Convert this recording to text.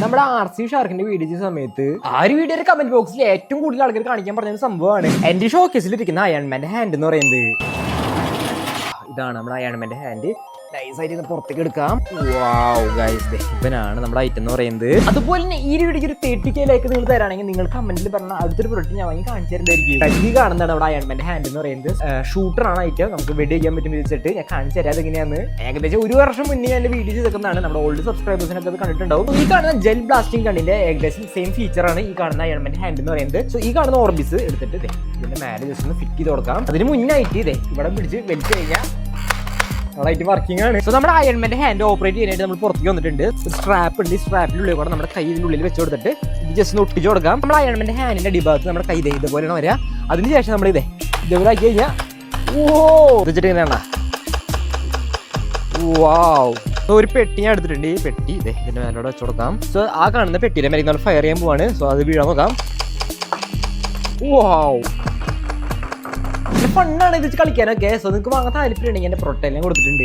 നമ്മുടെ RC ഷാർക്കിന്റെ video ചെയ്ത സമയത്ത് ആ ഒരു വീഡിയോയുടെ കമന്റ് ബോക്സിൽ ഏറ്റവും കൂടുതൽ ആൾക്കാർ കാണിക്കാൻ പറഞ്ഞ സംഭവമാണ് എന്റെ ഷോക്കേസിൽ ഇരിക്കുന്ന അയൺമാന്റെ ഹാൻഡ് എന്ന് പറയുന്നത്. ഇതാണ് നമ്മുടെ അയൺമാന്റെ ഹാൻഡ്. നൈസായിട്ട് പുറത്തേക്ക് എടുക്കാം. ഇവനാണ് നമ്മുടെ ഐറ്റം എന്ന് പറയുന്നത്. അതുപോലെ തന്നെ ഈ വീഡിയോക്ക് ഒരു 30K ലൈക്ക് നിങ്ങൾ തരാണെങ്കിൽ നിങ്ങൾ കമന്റിൽ പറഞ്ഞ അടുത്തൊരു പ്രൊഡക്റ്റ് ഞാൻ വാങ്ങി കാണിച്ചു തരുന്നതായിരിക്കും. ഈ കാണുന്നതാണ് നമ്മുടെ അയൺമാന്റെ ഹാൻഡ് എന്ന് പറയുന്നത്. ഷൂട്ടറാണ് ഐറ്റം. നമുക്ക് വെടി ചെയ്യാൻ പറ്റും വെച്ചിട്ട് ഞാൻ കാണിച്ചു തരാം എങ്ങനെയാന്ന്. ഏകദേശം 1 വർഷം മുന്നേ ഞാൻ വീഡിയോ ചെയ്തേക്കുന്നതാണ്. നമ്മുടെ ഓൾഡ് സബ്സ്ക്രൈബേഴ്സിനൊക്കെ അത് കണ്ടിട്ടുണ്ടാവും. ഈ കാണുന്ന ജെൽ ബ്ലാസ്റ്റിംഗ് കണ്ണിന്റെ ഏകദേശം സെയിം ഫീച്ചറാണ് ഈ കാണുന്ന അയൺമാന്റെ ഹാൻഡ് എന്ന് പറയുന്നത്. സോ ഈ കാണുന്ന ഓർബിസ് എടുത്തിട്ട് ഇതിന്റെ മേലെ ജസ്റ്റ് ഒന്ന് ഫിറ്റ് ചെയ്ത് കൊടുക്കാം. അതിന് മുന്നായിട്ട് ഇവിടെ പിടിച്ച് വലിച്ചു കഴിഞ്ഞാൽ വർക്കിംഗ് ആണ്. സോ നമ്മുടെ അയൺമാന്റെ ഹാൻഡ് ഓപ്പറേറ്റ് ചെയ്യാനായിട്ട് നമ്മൾ പുറത്തേക്ക് വന്നിട്ടുണ്ട്. സ്ട്രാപ്പ് ഉണ്ട്. ഈ സ്ട്രാപ്പിനുള്ളിൽ കൂടെ നമ്മുടെ കൈയിന്റെ ഉള്ളിൽ വെച്ച് കൊടുത്തിട്ട് ഇത് ജസ്റ്റ് ഒന്ന് ഒട്ടിച്ച് കൊടുക്കാം. നമ്മുടെ അയൺമാന്റെ ഹാൻഡിന്റെ അടിഭാഗത്ത് നമ്മുടെ കൈ ഇതുപോലെയാണ് വരിക. അതിനുശേഷം നമ്മൾ ഇതേപോലെ ആക്കി കഴിഞ്ഞാൽ വെച്ചിട്ട് ഇങ്ങനെയാണ്. ഒരു പെട്ടി ഞാൻ എടുത്തിട്ടുണ്ട്. ഈ പെട്ടി ഇതിന്റെ മേലോടെ വെച്ച് കൊടുക്കാം. സോ ആ കാണുന്ന പെട്ടിയിലെ മേലേക്ക് നമ്മൾ ഫയർ ചെയ്യാൻ പോവാണ്. സോ അത് വീഴാൻ നോക്കാം. ഫണ്ണാണ് ഇത് കളിക്കാനൊക്കെ. സോ നിങ്ങൾക്ക് വാങ്ങാൻ താല്പര്യം ഉണ്ടെങ്കിൽ എന്റെ പ്രൊട്ടക്റ്റ് കൊടുത്തിട്ടുണ്ട്.